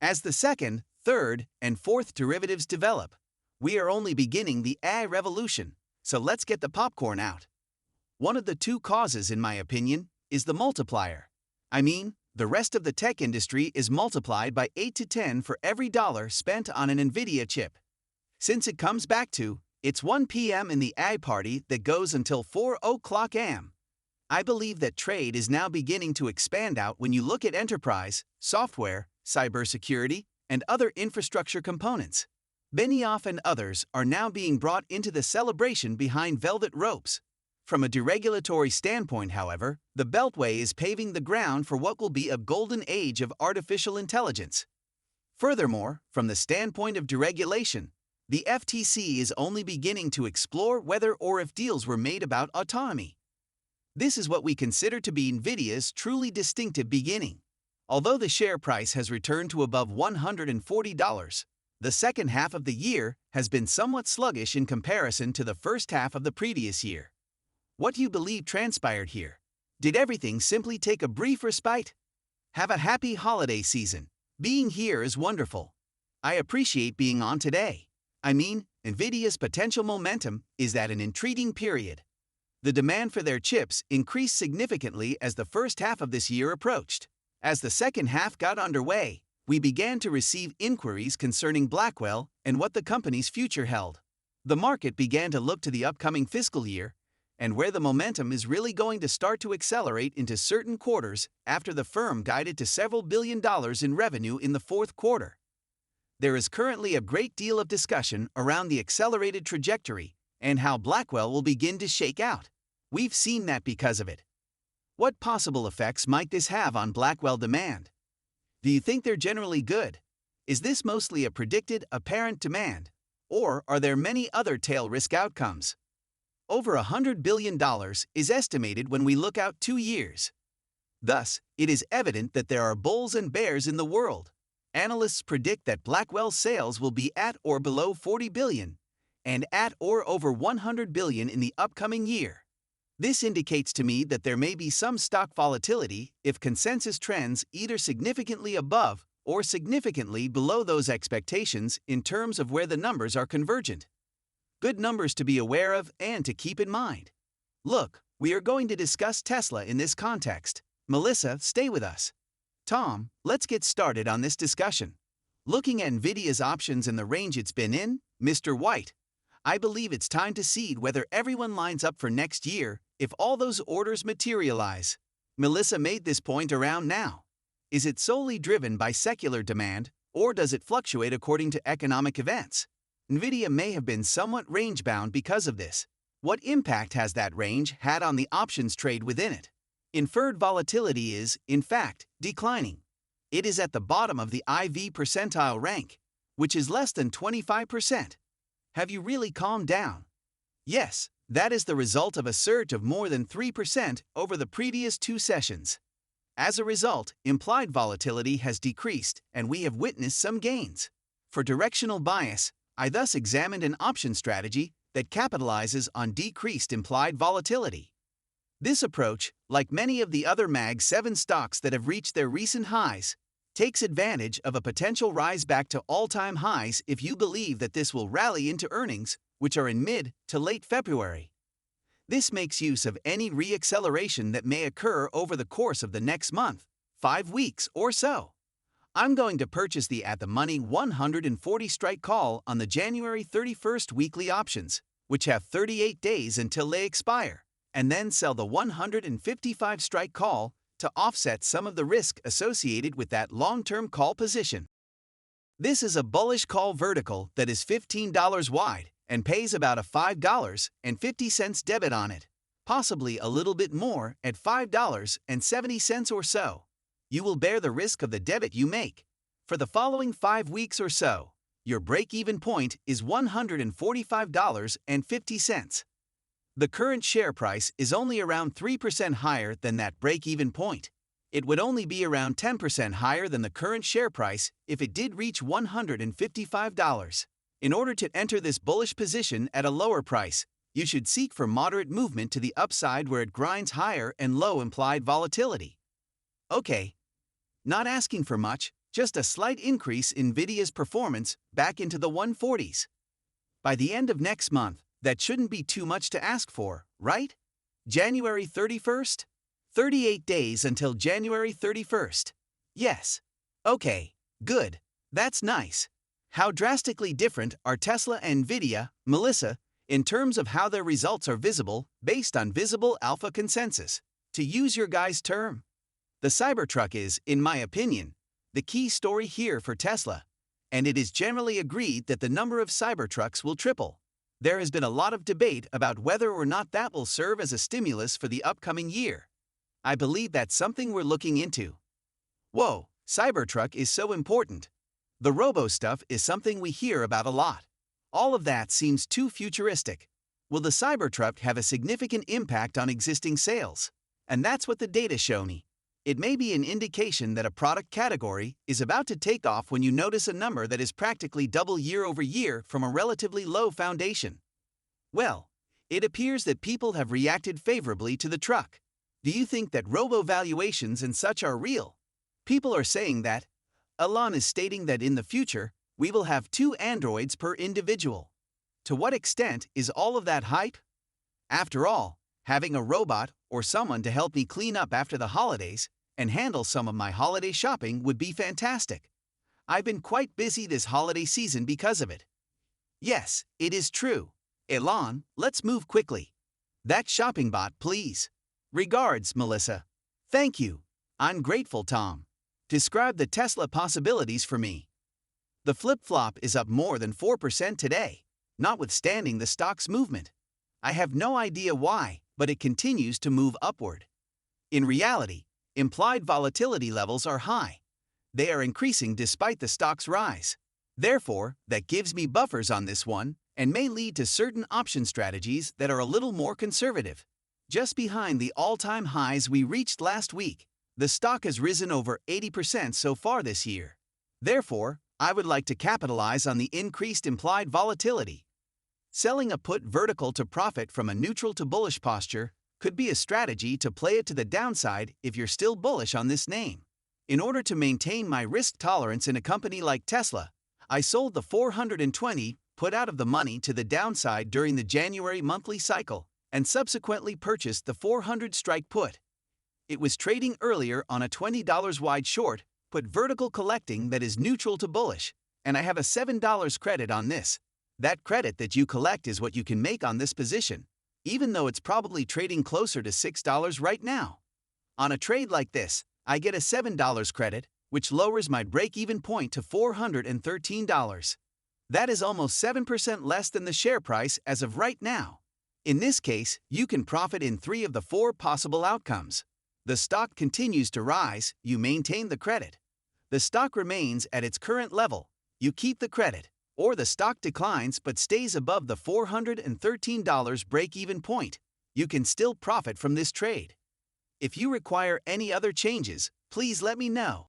As the second, third, and fourth derivatives develop, we are only beginning the AI revolution, so let's get the popcorn out. One of the two causes, in my opinion, is the multiplier. I mean, the rest of the tech industry is multiplied by 8 to 10 for every dollar spent on an Nvidia chip. Since it comes back to, it's 1 p.m. in the AI party that goes until 4 o'clock a.m. I believe that trade is now beginning to expand out when you look at enterprise, software, cybersecurity, and other infrastructure components. Benioff and others are now being brought into the celebration behind velvet ropes. From a deregulatory standpoint, however, the Beltway is paving the ground for what will be a golden age of artificial intelligence. Furthermore, from the standpoint of deregulation, the FTC is only beginning to explore whether or if deals were made about autonomy. This is what we consider to be Nvidia's truly distinctive beginning. Although the share price has returned to above $140, the second half of the year has been somewhat sluggish in comparison to the first half of the previous year. What do you believe transpired here? Did everything simply take a brief respite? Have a happy holiday season. Being here is wonderful. I appreciate being on today. I mean, Nvidia's potential momentum is at an intriguing period. The demand for their chips increased significantly as the first half of this year approached. As the second half got underway, we began to receive inquiries concerning Blackwell and what the company's future held. The market began to look to the upcoming fiscal year and where the momentum is really going to start to accelerate into certain quarters after the firm guided to several $billion in revenue in the fourth quarter. There is currently a great deal of discussion around the accelerated trajectory and how Blackwell will begin to shake out. We've seen that because of it. What possible effects might this have on Blackwell demand? Do you think they're generally good? Is this mostly a predicted, apparent demand? Or are there many other tail risk outcomes? Over $100 billion is estimated when we look out 2 years. Thus, it is evident that there are bulls and bears in the world. Analysts predict that Blackwell's sales will be at or below $40 billion, and at or over $100 billion in the upcoming year. This indicates to me that there may be some stock volatility if consensus trends either significantly above or significantly below those expectations in terms of where the numbers are convergent. Good numbers to be aware of and to keep in mind. Look, we are going to discuss Tesla in this context. Melissa, stay with us. Tom, let's get started on this discussion. Looking at Nvidia's options and the range it's been in, Mr. White, I believe it's time to see whether everyone lines up for next year if all those orders materialize. Melissa made this point around now. Is it solely driven by secular demand, or does it fluctuate according to economic events? Nvidia may have been somewhat range-bound because of this. What impact has that range had on the options trade within it? Inferred volatility is, in fact, declining. It is at the bottom of the IV percentile rank, which is less than 25%. Have you really calmed down? Yes, that is the result of a surge of more than 3% over the previous 2 sessions. As a result, implied volatility has decreased and we have witnessed some gains. For directional bias, I thus examined an option strategy that capitalizes on decreased implied volatility. This approach, like many of the other Mag 7 stocks that have reached their recent highs, takes advantage of a potential rise back to all-time highs if you believe that this will rally into earnings, which are in mid to late February. This makes use of any re-acceleration that may occur over the course of the next month, 5 weeks or so. I'm going to purchase the at-the-money 140 strike call on the January 31st weekly options, which have 38 days until they expire, and then sell the 155 strike call to offset some of the risk associated with that long-term call position. This is a bullish call vertical that is $15 wide and pays about a $5.50 debit on it, possibly a little bit more at $5.70 or so. You will bear the risk of the debit you make. For the following 5 weeks or so, your break-even point is $145.50. The current share price is only around 3% higher than that break-even point. It would only be around 10% higher than the current share price if it did reach $155. In order to enter this bullish position at a lower price, you should seek for moderate movement to the upside where it grinds higher and low implied volatility. Okay. Not asking for much, Just a slight increase in Nvidia's performance back into the 140s. By the end of next month, that shouldn't be too much to ask for, right? January 31st? 38 days until January 31st. Yes. Okay, good. That's nice. How drastically different are Tesla and Nvidia, Melissa, in terms of how their results are visible based on visible alpha consensus? To use your guys' term, the Cybertruck is, in my opinion, the key story here for Tesla, and it is generally agreed that the number of Cybertrucks will triple. There has been a lot of debate about whether or not that will serve as a stimulus for the upcoming year. I believe that's something we're looking into. Whoa, Cybertruck is so important. The robo stuff is something we hear about a lot. All of that seems too futuristic. Will the Cybertruck have a significant impact on existing sales? And that's what the data show me. It may be an indication that a product category is about to take off when you notice a number that is practically double year over year from a relatively low foundation. Well, it appears that people have reacted favorably to the truck. Do you think that robo valuations and such are real? People are saying that. Elon is stating that in the future, we will have 2 androids per individual. To what extent is all of that hype? After all, having a robot or someone to help me clean up after the holidays and handle some of my holiday shopping would be fantastic. I've been quite busy this holiday season because of it. Yes, it is true. Elon, let's move quickly. That shopping bot, please. Regards, Melissa. Thank you. I'm grateful, Tom. Describe the Tesla possibilities for me. The flip-flop is up more than 4% today, notwithstanding the stock's movement. I have no idea why, but it continues to move upward. In reality, implied volatility levels are high. They are increasing despite the stock's rise. Therefore, that gives me buffers on this one and may lead to certain option strategies that are a little more conservative. Just behind the all-time highs we reached last week, the stock has risen over 80% so far this year. Therefore, I would like to capitalize on the increased implied volatility. Selling a put vertical to profit from a neutral to bullish posture could be a strategy to play it to the downside if you're still bullish on this name. In order to maintain my risk tolerance in a company like Tesla, I sold the 420 put out of the money to the downside during the January monthly cycle and subsequently purchased the 400 strike put. It was trading earlier on a $20 wide short, put vertical collecting that is neutral to bullish, and I have a $7 credit on this. That credit that you collect is what you can make on this position, even though it's probably trading closer to $6 right now. On a trade like this, I get a $7 credit, which lowers my break-even point to $413. That is almost 7% less than the share price as of right now. In this case, you can profit in 3 of the 4 possible outcomes. The stock continues to rise, you maintain the credit. The stock remains at its current level, you keep the credit. Or the stock declines but stays above the $413 break-even point, you can still profit from this trade. If you require any other changes, please let me know.